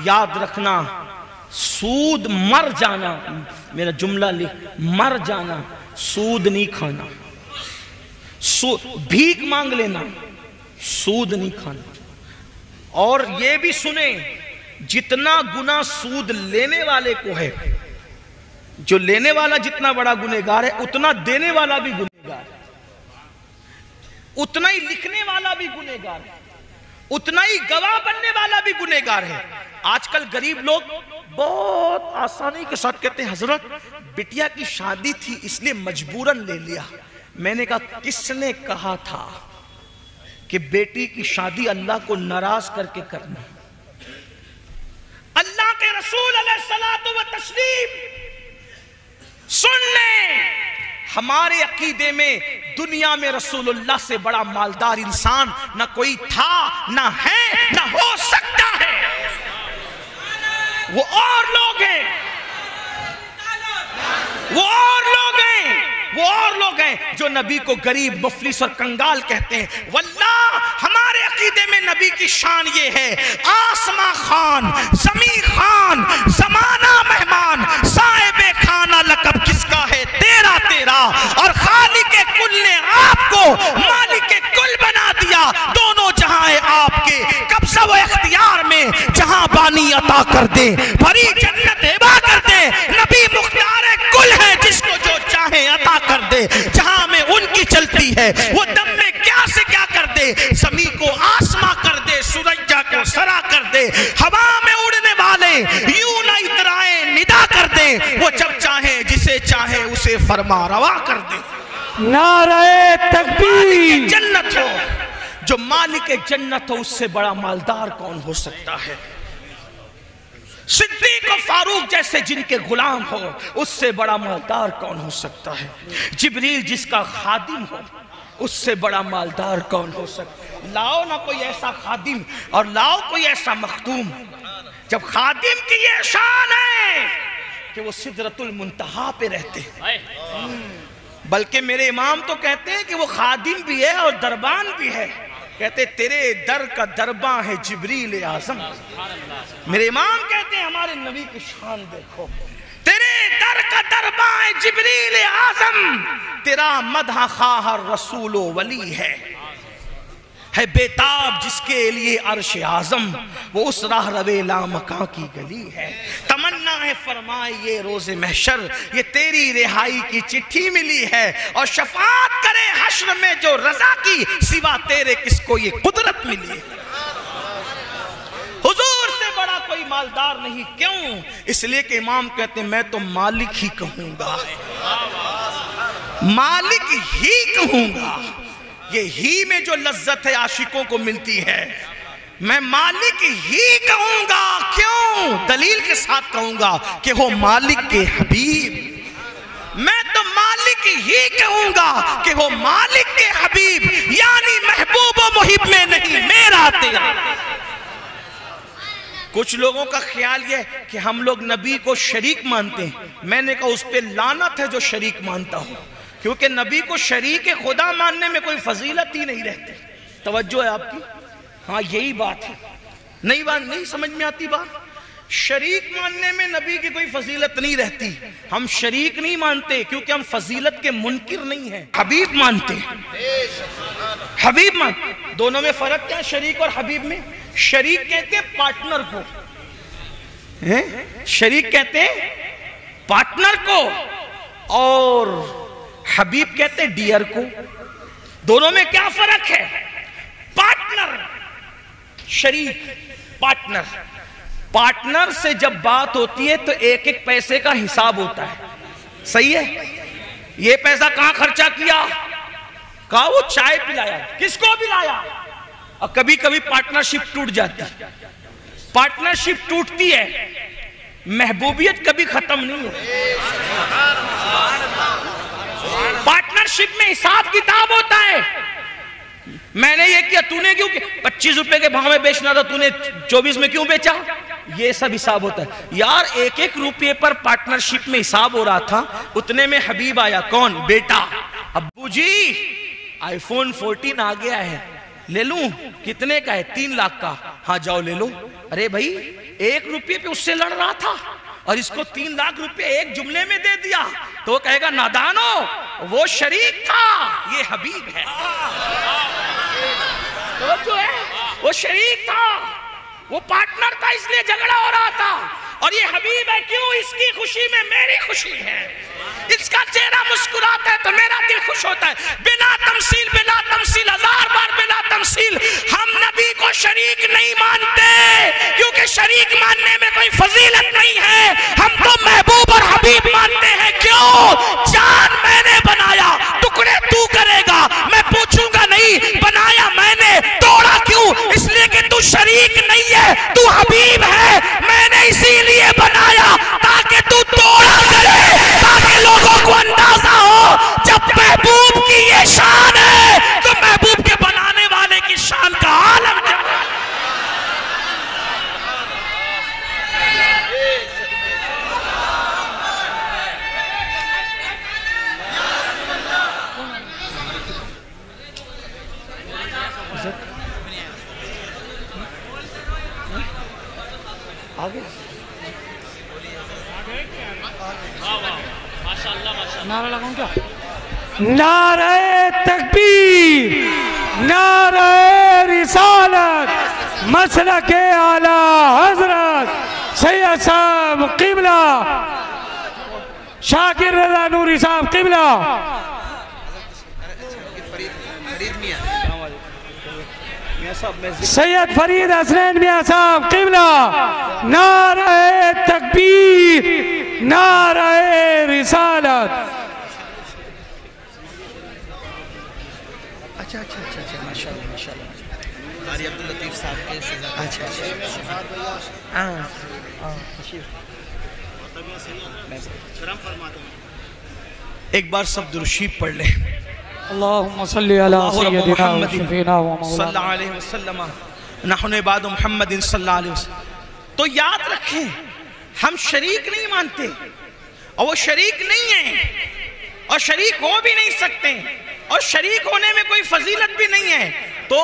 याद रखना, सूद मर जाना, मेरा जुमला लिख, मर जाना, सूद नहीं खाना। भीख मांग लेना, सूद नहीं खाना। और ये भी सुने, जितना गुनाह सूद लेने वाले को है, जो लेने वाला जितना बड़ा गुनहगार है, उतना देने वाला भी गुनहगार है, उतना ही लिखने वाला भी गुनहगार है, उतना ही गवाह बनने वाला भी गुनहगार है। आजकल गरीब लोग बहुत आसानी के साथ कहते हैं, हजरत बिटिया की शादी थी इसलिए मजबूरन ले लिया। मैंने कहा, किसने कहा था कि बेटी की शादी अल्लाह को नाराज करके करना? अल्लाह के रसूल अलैहिस्सलातु व तस्लीम सुन ले, हमारे अकीदे में दुनिया में रसूलुल्लाह से बड़ा मालदार इंसान ना कोई था, ना है, ना हो सकता है। वो और लोग हैं, वो और लोग हैं, वो और लोग हैं जो नबी को गरीब, मुफलिस और कंगाल कहते हैं। वल्लाह हमारे अकीदे में नबी की शान ये है, आसमां खान, जमी खान, जमाना मेहमान, साहिबे खाना लकब किसका है? तेरा तेरा। और खालिके कुल ने आपको मालिके कुल बना दिया, दोनों जहां है आपके, कब्जा व इख्तियार में जहां बानी अता कर दे, भरी जन्नत हिबा कर दे। नबी मुख्तार कुल है, जिसको जो चाहे अता कर दे, जहां में उनकी चलती है वो दम में क्या से क्या कर दे, जमी को आसमां कर दे, सुरैया को सरा कर दे, हवा में उड़ने वाले यूं न इतराए निदा कर दे, वो जब चाहे जिसे चाहे उसे फरमा रवा कर दे। नारे तकबीर। जन्नत हो, जो मालिक जन्नत हो, उससे बड़ा मालदार कौन हो सकता है? सिद्दीक और फारूक जैसे जिनके गुलाम हो, उससे बड़ा मालदार कौन हो सकता है? जिब्रील जिसका खादिम हो, उससे बड़ा मालदार कौन हो सकता है? लाओ ना कोई ऐसा खादिम और लाओ कोई ऐसा मखदूम। जब खादिम की ये शान है कि वो सिदरतुल मुंतहा पे रहते हैं, बल्कि मेरे इमाम तो कहते हैं कि वो खादिम भी है और दरबान भी है। कहते तेरे दर का दरबां है जिब्रील आजम। मेरे इमाम कहते हैं हमारे नबी की शान देखो, तेरे दर का दरबां है जिब्रील आजम, तेरा मदह खाह रसूल वली है बेताब जिसके लिए अर्श आजम, वो उस राह रवे लामका की गली है। तमन्ना है फरमाए ये रोज़े महशर, ये तेरी रिहाई की चिट्ठी मिली है, और शफात करे हश्र में जो रजा की, सिवा तेरे किसको ये कुदरत मिली है। हुजूर से बड़ा कोई मालदार नहीं। क्यों? इसलिए कि इमाम कहते हैं मैं तो मालिक ही कहूंगा, मालिक ही कहूंगा। ये ही में जो लज्जत है आशिकों को मिलती है, मैं मालिक ही कहूंगा। क्यों? दलील के साथ कहूंगा कि हो मालिक के हबीब। मैं तो मालिक ही कहूंगा कि हो मालिक के हबीब, यानी महबूब व मुहिब में नहीं, मेरा तेरा। कुछ लोगों का ख्याल यह कि हम लोग नबी को शरीक मानते हैं। मैंने कहा उस पर लानत है जो शरीक मानता हो, क्योंकि नबी को शरीक खुदा मानने में कोई फजीलत ही नहीं रहती। तवज्जो है आपकी? हाँ यही बात है। नहीं समझ में आती बात? शरीक मानने में नबी की कोई फजीलत नहीं रहती। हम शरीक नहीं मानते क्योंकि हम फजीलत के मुनकिर नहीं हैं, हबीब मानते हैं। हबीब मान, दोनों में फर्क क्या है शरीक और हबीब में? शरीक कहते हैं पार्टनर को, शरीक कहते हैं पार्टनर को, और हबीब कहते हैं डियर को। दोनों में क्या फर्क है? पार्टनर, शरीक, पार्टनर। पार्टनर से जब बात होती है तो एक एक पैसे का हिसाब होता है, सही है? ये पैसा कहां खर्चा किया, कहा वो चाय पिलाया, किसको पिलाया। और कभी कभी पार्टनरशिप टूट जाती है। पार्टनरशिप टूटती है, महबूबियत कभी खत्म नहीं होती। पार्टनरशिप में हिसाब किताब होता है। मैंने ये किया, तूने क्यों किया? 25 रुपए के भाव में बेचना था, तूने 24 में क्यों बेचा? ये सब हिसाब होता है यार। एक एक रुपये पर पार्टनरशिप में हिसाब हो रहा था, उतने में हबीब आया। कौन? बेटा। अब्बू जी आईफोन 14 आ गया है, ले लूं? कितने का है? 3 लाख का। हाँ जाओ ले लो। अरे भाई 1 रुपये पे उससे लड़ रहा था और इसको 3 लाख रुपए एक जुमले में दे दिया, तो वो कहेगा नादानो, वो शरीक था, ये हबीब है। तो जो है वो शरीक था, वो पार्टनर था, इसलिए झगड़ा हो रहा था। और ये हबीब है, क्यों? इसकी खुशी में मेरी खुशी है, इसका चेहरा मुस्कुराता है तो मेरा दिल खुश होता है। बिना तमसील, बिला तमसील, 1000 बार बिला तमसील, हम नबी को शरीक नहीं मानते, क्योंकि शरीक मानने में कोई फजीलत नहीं है। हम तो महबूब और हबीब मानते हैं। क्यों? जान मैंने बनाया, टुकड़े तू करेगा, मैं पूछूंगा नहीं बनाया मैंने, तोड़ा क्यों? इसलिए कि तू शरीक नहीं है, तू हबीब है। मैंने इसीलिए बनाया ताकि तू तोड़ा करे, ताकि लोगों को अंदाजा हो जब महबूब की ये शान है तो महबूब के बनाने वाले की शान का आलम क्या। आगे नारा लगाऊं क्या? नारे तकबीर, नारे रिसालत, मसलके आला हजरत सैयद साहब क़िबला शाकिर रज़ा नूरी साहब क़िबला। सैयद फरीद हसनैन मियां साहब क़िबला। नारे तकबीर, नारे रिसालत। अच्छा अच्छा अच्छा अच्छा, माशाल्लाह माशाल्लाह। कारी अब्दुल लतीफ साहब के अच्छा एक बार सब दुरूद पढ़ ले। अल्लाहुम्मा सल्ली अला सय्यदिना व शफीना व मौलाना सल्लल्लाहु अलैहि वसल्लम नहनु इबादु मुहम्मदिन सल्लल्लाहु अलैहि वसल्लम। तो याद रखें, हम शरीक नहीं मानते और वो शरीक नहीं है और शरीक हो भी नहीं सकते और शरीक होने में कोई फजीलत भी नहीं है। तो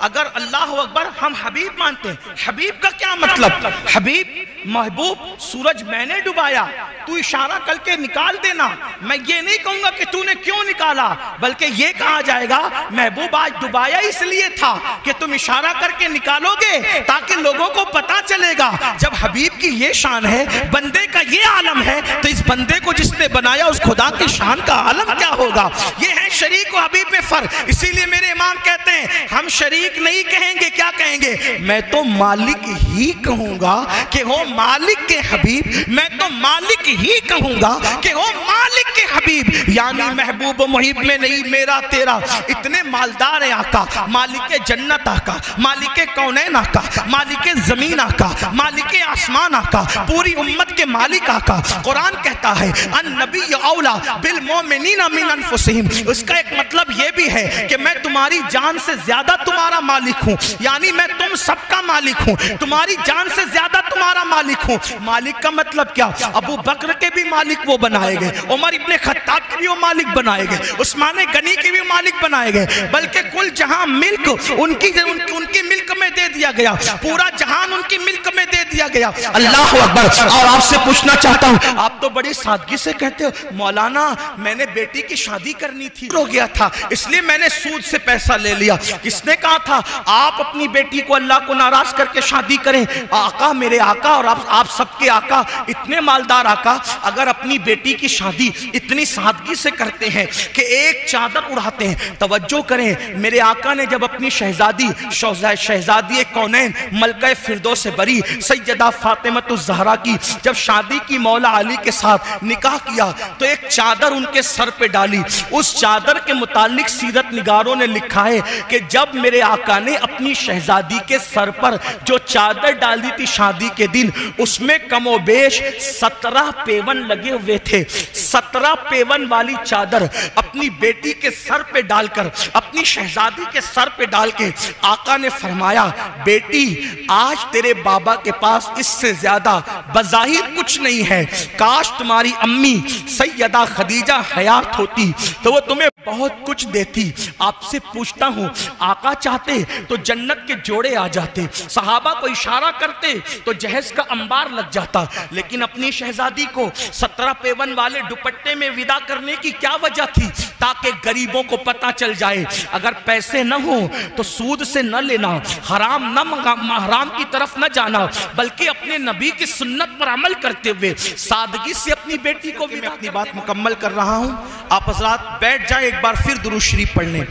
अगर अल्लाह अकबर हम हबीब मानते हैं, हबीब का क्या मतलब? हबीब महबूब, सूरज मैंने डुबाया, तू इशारा करके निकाल देना। मैं ये नहीं कहूंगा कि तूने क्यों निकाला, बल्कि ये कहा जाएगा महबूब आज डुबाया इसलिए था कि तुम इशारा करके निकालोगे ताकि लोगों को पता चलेगा। जब हबीब की ये शान है, बंदे का ये आलम है, तो इस बंदे को जिसने बनाया उस खुदा की शान का आलम क्या होगा? ये है शरीक और हबीब में फर्क। इसीलिए मेरे इमाम कहते हैं हम शरीक नहीं कहेंगे, क्या कहेंगे? मैं तो मालिक ही कहूंगा कि हो मालिक के हबीब, मैं तो मालिक ही कहूंगा कि हो मालिक के हबीब। यानी महबूब मुहिब में नहीं मेरा तेरा, इतने मालदार है आका, मालिक जन्नत आका, मालिक कौनैन आका, मालिक जमीन आका, मालिक आसमान आका, पूरी उम्मत के मालिक आका। कुरान कहता है अन नबी औला बिल मोमिनीना मिन अनफुसिहिम। उसका एक मतलब यह भी है कि मैं तुम्हारी जान से ज्यादा तुम्हारा मालिक हूं, यानी मैं तुम सबका मालिक हूं, तुम्हारी जान से ज्यादा तुम्हारा मालिक हूं। मालिक का मतलब क्या? अबू बकर के भी मालिक वो बनाए गए, उमर इब्ने खत्ताब के भी वो मालिक बनाए गए, उस्मान गनी के भी मालिक बनाए गए, बल्कि कुल जहां मिल्क उनकी मिल्क में दे दिया गया, पूरा जहान उनकी मिल्क में दे दिया गया। अल्लाह अकबर। और आपसे पूछना चाहता हूं, आप तो बड़ी सादगी से कहते हो मौलाना मैंने बेटी की शादी करनी थी, हो गया था इसलिए मैंने सूद से पैसा ले लिया। किसने कहा था आप अपनी बेटी को अल्लाह को नाराज करके शादी करें? आका, मेरे आका और आप सबके आका, इतने मालदार आका अगर अपनी बेटी की शादी इतनी सादगी से करते हैं कि एक चादर उड़ाते हैं। तवज्जो करें, मेरे आका ने जब अपनी शहजादी कौनैन मलका फिरदौस से बरी सैयदा फातिमतुज़ ज़हरा की जब शादी की मौला अली के साथ निकाह किया तो एक चादर उनके सर पे डाली। उस चादर के मुतालिक सीरत निगारों ने लिखा है कि जब मेरे आका ने अपनी शहजादी के सर पर जो चादर डाली थी शादी के दिन, उसमें कमोबेश 17 पेवन लगे हुए थे। 17 पेवन वाली चादर अपनी बेटी के सर पे डालकर, अपनी शहजादी के सर पे डाल के आका ने फरमाया, बेटी आज तेरे बाबा के पास इससे ज्यादा बज़ाहिर कुछ नहीं है, काश तुम्हारी अम्मी सैयदा खदीजा हयात होती तो वो तुम्हें बहुत कुछ देती। आपसे पूछता हूं, आका चाहते तो जन्नत के जोड़े आ जाते, सहाबा को इशारा करते तो जहेज का अंबार लग जाता, लेकिन अपनी शहजादी को 17 पेवन वाले दुपट्टे में विदा करने की क्या वजह थी? ताकि गरीबों को पता चल जाए अगर पैसे न हो तो सूद से न लेना, हराम की तरफ न जाना, बल्कि अपने नबी की सुन्नत पर अमल करते हुए सादगी से अपनी बेटी को। मैं अपनी बात मुकम्मल कर रहा हूं, आप हज़रात बैठ जाए, एक बार फिर दुरूद शरीफ पढ़ लें।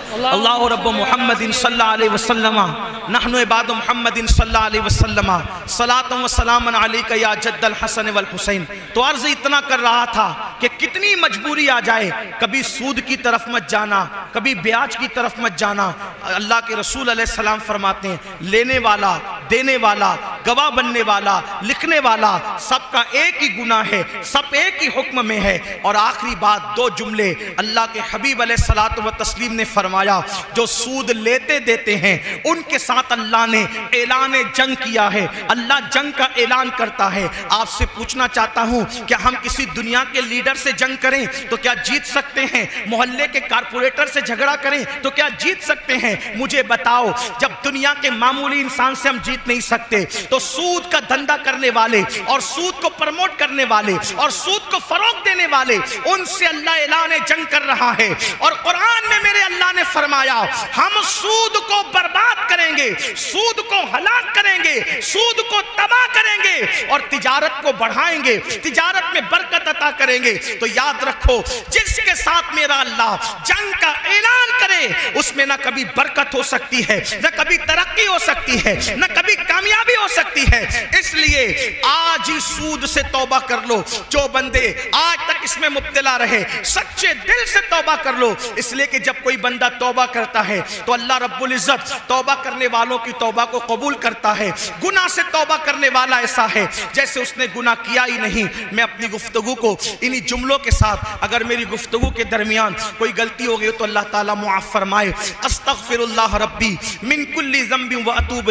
अल्लाह रब्बु मुहम्मदिन सल्लल्लाहु अलैहि वसल्लम नहनु इबादु मुहम्मदिन सल्लल्लाहु अलैहि वसल्लम सलातुन व सलामुन अलैका या जद्दल हसन वल हुसैन। तो अर्ज इतना कर रहा था कि कितनी मजबूरी आ जाए, कभी सूद की तरफ मत जाना, कभी ब्याज की तरफ मत जाना। अल्लाह के रसूल अलैहि सलाम फरमाते हैं, लेने वाला, देने वाला, गवाह बनने वाला, लिखने वाला, सबका एक ही गुनाह है, सब एक ही हुक्म में है। और आखिरी बात, दो जुमले अल्लाह के हबीब अलैहिस्सलातु व तस्लीम ने फरमाया, जो सूद लेते देते हैं उनके साथ अल्लाह ने ऐलान जंग किया है, अल्लाह जंग का ऐलान करता है। आपसे पूछना चाहता हूं, क्या हम किसी दुनिया के लीडर से जंग करें तो क्या जीत सकते हैं? मोहल्ले के कारपोरेटर से झगड़ा करें तो क्या जीत सकते हैं? मुझे बताओ, जब दुनिया के मामूली इंसान से हम जीत नहीं सकते तो सूद का धंधा करने वाले और सूद को प्रमोट करने वाले और सूद को फरोग देने वाले, उनसे अल्लाह ऐलान जंग कर रहा है। और कुरान में मेरे अल्लाह ने फरमाया, हम सूद को बर्बाद करेंगे, सूद को हलाक करेंगे, सूद को तबाह करेंगे और तिजारत को बढ़ाएंगे, तिजारत में बरकत अता करेंगे। तो याद रखो, जिसके साथ मेरा अल्लाह जंग का ऐलान करे उसमें ना कभी बरकत हो सकती है, ना कभी तरक्की हो सकती है, ना कभी कामयाबी हो सकती है। इसलिए आज ही सूद से तौबा कर लो। जो बंदे आज तक इसमें मुब्तला रहे, सच्चे दिल से तौबा कर लो। इसलिए कि जब कोई बंदा तौबा करता है तो अल्लाह रब्बुल इज्जत तौबा करने वालों की तौबा को कबूल करता है। गुनाह से तौबा करने वाला ऐसा है जैसे उसने गुनाह किया ही नहीं। मैं अपनी गुफ्तगू को इन्हीं जुमलों के साथ, अगर मेरी गुफ्तगू के दरमियान कोई गलती हो गई तो अल्लाह ताला मुआफ़ फरमाए। अस्तगफिरुल्लाह रब्बी मिन कुल्ली ज़ंबिन व अतूबु